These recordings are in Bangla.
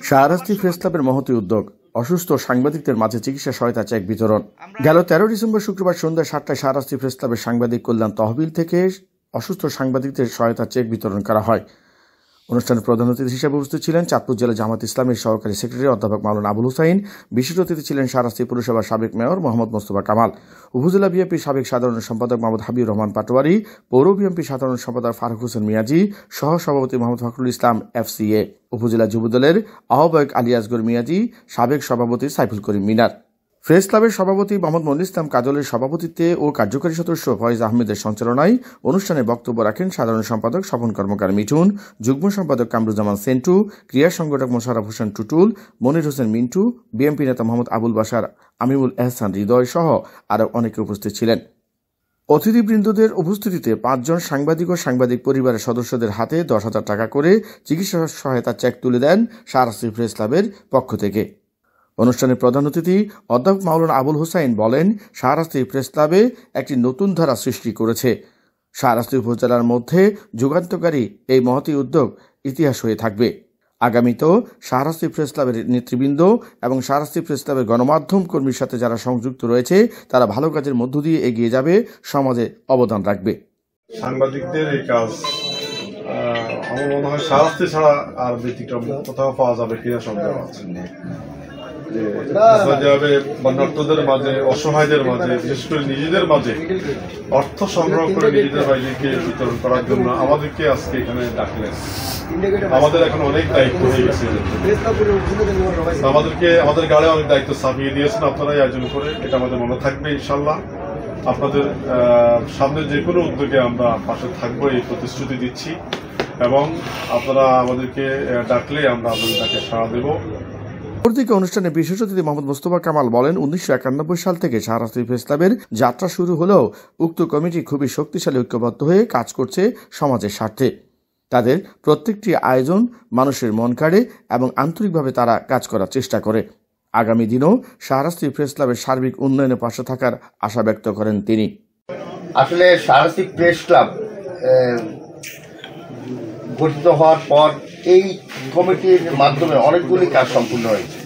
শাহরাস্তি প্রেস ক্লাবের মহতী উদ্যোগ, অসুস্থ সাংবাদিকদের মাঝে চিকিৎসা সহায়তা চেক বিতরণ। গেল 13 ডিসেম্বর শুক্রবার সন্ধ্যা 7টায় শাহরাস্তি প্রেস ক্লাবের সাংবাদিক কল্যাণ তহবিল থেকে অসুস্থ সাংবাদিকদের সহায়তা চেক বিতরণ করা হয়। অনুষ্ঠানে প্রধান অতিথি হিসেবে উপস্থিত ছিলেন চাঁদপুর জেলা জামাত ইসলামের সহকারী সেক্রেটারি অধ্যাপক মাওলানা আবুল হুসাইন। বিশেষ অতিথি ছিলেন শাহরাস্তি পৌরসভার সাবেক মেয়র মোহাম্মদ মোস্তফা কামাল, উপজেলা বিএনপির সাবেক সাধারণ সম্পাদক মোহাম্মদ হাবিবুর রহমান পাটোয়ারি, পৌর বিএনপি সাধারণ সম্পাদক ফারুক হোসেন মিয়াজি, সহ সভাপতি মোহাম্মদ ফখরুল ইসলাম FCA, উপজেলা যুবদলের আহ্বায়ক আলী আসগর মিয়াজি, সাবেক সভাপতি সাইফুল করিম মিনার, প্রেস ক্লাবের সভাপতি মোহাম্মদ মনির ইসলাম কাজলের সভাপতিত্বে ও কার্যকরী সদস্য ফয়েজ আহমেদের সঞ্চালনায় অনুষ্ঠানে বক্তব্য রাখেন সাধারণ সম্পাদক স্বপন কর্মকার মিঠুন, যুগ্ম সম্পাদক কামরুজ্জামান সেন্টু, ক্রীড়া সংগঠক মোশাররফ হোসেন টুটুল, মনির হোসেন মিন্টু, বিএনপি নেতা মোহাম্মদ আবুল বাশার, আমিমুল এহসান হৃদয় সহ আরও অনেকে উপস্থিত ছিলেন। অতিথিবৃন্দদের উপস্থিতিতে 5 জন সাংবাদিক ও সাংবাদিক পরিবারের সদস্যদের হাতে 10,000 টাকা করে চিকিৎসা সহায়তা চেক তুলে দেন শাহরাস্তি প্রেস ক্লাবের পক্ষ থেকে। অনুষ্ঠানে প্রধান অতিথি অধ্যাপক মাওলানা আবুল হুসাইন বলেন, শাহরাস্তি প্রেস ক্লাবে একটি নতুন ধারা সৃষ্টি করেছে। শাহরাস্তি উপজেলার মধ্যে যুগান্তকারী এই মহতী উদ্যোগ ইতিহাস হয়ে থাকবে। আগামীতেও শাহরাস্তি প্রেস ক্লাবের নেতৃবৃন্দ এবং শাহরাস্তি প্রেস ক্লাবের গণমাধ্যম কর্মীর সাথে যারা সংযুক্ত রয়েছে তারা ভালো কাজের মধ্য দিয়ে এগিয়ে যাবে, সমাজে অবদান রাখবে। সাংবাদিকদের এই কাজ আমার মনে হয় শাহরাস্তি ছাড়া আর ব্যতিক্রম কোথাও পাওয়া যাবে কিনা সন্দেহ আছে। যেভাবে বন্যার্তদের মাঝে, অসহায়দের মাঝে, বিশেষ করে নিজেদের মাঝে অর্থ সংগ্রহ করে নিজেদের বাইরেকে বিতরণ করার জন্য আমাদেরকে আজকে এখানে ডাকলেন। আমাদের এখন অনেক দায়িত্ব হয়ে গেছে, আমাদের গাড়ে অনেক দায়িত্ব চাপিয়ে দিয়েছেন আপনারাই আয়োজন করে। এটা আমাদের মনে থাকবে ইনশাল্লাহ। আপনাদের সামনে যে কোনো উদ্যোগে আমরা পাশে থাকবো এই প্রতিশ্রুতি দিচ্ছি, এবং আপনারা আমাদেরকে ডাকলে আমরা আপনাদের ডাকে সাড়া দেব। পরবর্তী অনুষ্ঠানে বিশেষ অতিথি মোহাম্মদ মোস্তফা কামাল বলেন, 1991 সাল থেকে শাহরাস্তি প্রেস ক্লাবের যাত্রা শুরু হলেও উক্ত কমিটি খুবই শক্তিশালী ঐক্যবদ্ধ হয়ে কাজ করছে সমাজের স্বার্থে। তাদের প্রত্যেকটি আয়োজন মানুষের মন কাড়ে এবং আন্তরিকভাবে তারা কাজ করার চেষ্টা করে। আগামী দিনেও শাহরাস্তি প্রেস ক্লাবের সার্বিক উন্নয়নের পাশে থাকার আশা ব্যক্ত করেন তিনি। আসলে শাহরাস্তি প্রেস ক্লাব গঠিত হওয়ার পর এই কমিটির মাধ্যমে অনেকগুলি কাজ সম্পূর্ণ হয়েছে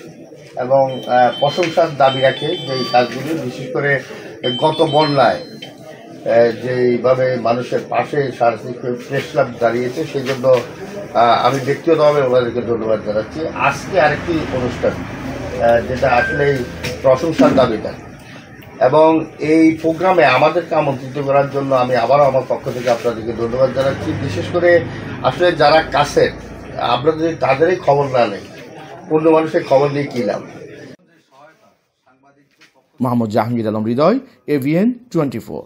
এবং প্রশংসার দাবি রাখে যে এই কাজগুলি, বিশেষ করে গত বন্যায় যেভাবে মানুষের পাশে শাহরাস্তি প্রেস ক্লাব দাঁড়িয়েছে, সেই জন্য আমি ব্যক্তিগতভাবে ওনাদেরকে ধন্যবাদ জানাচ্ছি। আজকে আরেকটি অনুষ্ঠান যেটা আসলেই প্রশংসার দাবিটা, এবং এই প্রোগ্রামে আমাদেরকে আমন্ত্রিত করার জন্য আমি আবারও আমার পক্ষ থেকে আপনাদেরকে ধন্যবাদ জানাচ্ছি। বিশেষ করে আসলে যারা কাছে, আমরা যদি তাদেরই খবর না নেই, অন্য মানুষের খবর নিয়ে কি লাভ। মোহাম্মদ জাহাঙ্গীর আলম হৃদয়, AVN 24।